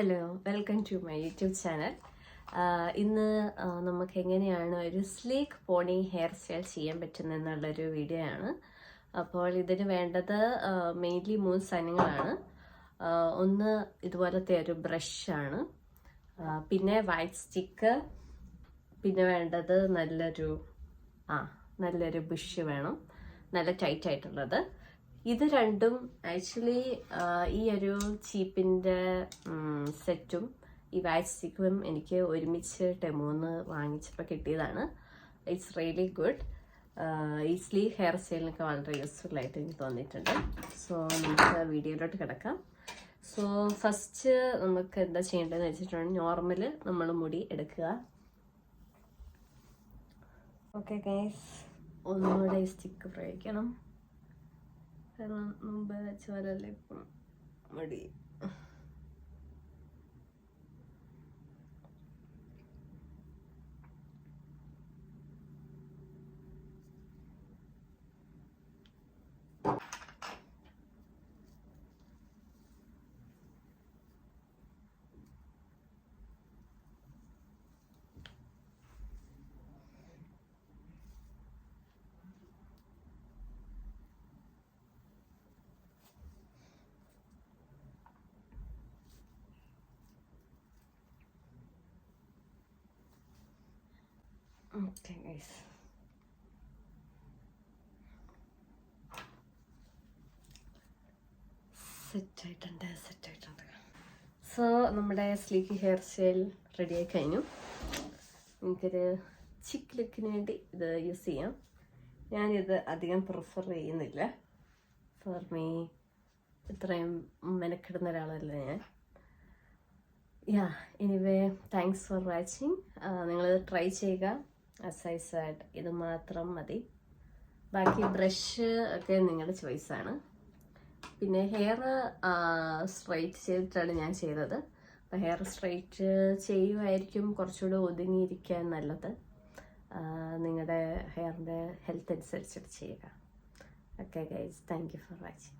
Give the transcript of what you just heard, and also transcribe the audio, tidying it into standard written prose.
Hello, welcome to my YouTube channel. ഇന്ന് നമുക്ക് എങ്ങനെയാണ് ഒരു സ്ലീക്ക് പോണി ഹെയർ സ്റ്റൈൽ ചെയ്യാൻ പറ്റുന്നതെന്നുള്ളൊരു വീഡിയോ ആണ്. അപ്പോൾ ഇതിന് വേണ്ടത് മെയിൻലി 3 സാധനങ്ങളാണ്. ഒന്ന് ഇതുപോലത്തെ ഒരു ബ്രഷാണ്, പിന്നെ വൈറ്റ് സ്റ്റിക്ക്, പിന്നെ വേണ്ടത് നല്ലൊരു ബുഷ് വേണം, നല്ല ടൈറ്റ് ആയിട്ടുള്ളത്. ഇത് രണ്ടും ആക്ച്വലി ഈ ഒരു ചീപ്പിൻ്റെ സെറ്റും ഈ വൈറ്റ് സ്റ്റിക്കും എനിക്ക് ഒരുമിച്ച് ടെമൂന്ന് വാങ്ങിച്ചപ്പോൾ കിട്ടിയതാണ്. It's really good. ഈ സ്ലീക്ക് ഹെയർ സ്റ്റൈലിനൊക്കെ വളരെ യൂസ്ഫുൾ ആയിട്ട് എനിക്ക് തോന്നിയിട്ടുണ്ട്. സോ നമുക്ക് വീഡിയോയിലോട്ട് കിടക്കാം. സോ ഫസ്റ്റ് നമുക്ക് എന്താ ചെയ്യേണ്ടതെന്ന് വെച്ചിട്ടുണ്ടെങ്കിൽ നോർമൽ നമ്മൾ മുടി എടുക്കുക. ഓക്കെ ഗൈസ്, ഒന്നുകൂടെ ഈ സ്റ്റിക്ക് പ്രയോഗിക്കണം. കാരണം മുമ്പ് വെച്ച പോലെയല്ല ഇപ്പം മടി. ഓക്കെ ഗൈസ്, സെറ്റായിട്ടുണ്ട്. സോ നമ്മുടെ സ്ലീക്കി ഹെയർ സ്റ്റൈൽ റെഡി ആയി കഴിഞ്ഞു. എനിക്കൊരു ചിക്ക് ലുക്കിന് വേണ്ടി ഇത് യൂസ് ചെയ്യാം. ഞാനിത് അധികം പ്രിഫർ ചെയ്യുന്നില്ല. ഫോർ മീ ഇത്രയും മെനക്കെടുന്ന ഒരാളല്ല ഞാൻ. Anyway, thanks for watching. നിങ്ങൾ ട്രൈ ചെയ്യുക. ആസ് ഐ സെഡ്, ഇത് മാത്രം മതി. ബാക്കി ബ്രഷ് ഒക്കെ നിങ്ങളുടെ ചോയ്സാണ്. പിന്നെ ഹെയർ സ്ട്രൈറ്റ് ചെയ്തിട്ടാണ് ഞാൻ ചെയ്തത്. അപ്പോൾ ഹെയർ സ്ട്രൈറ്റ് ചെയ്യുമായിരിക്കും കുറച്ചുകൂടെ ഒതുങ്ങിയിരിക്കാൻ നല്ലത്. നിങ്ങളുടെ ഹെയറിൻ്റെ ഹെൽത്ത് അനുസരിച്ചിട്ട് ചെയ്യുക. Okay guys, thank you for watching.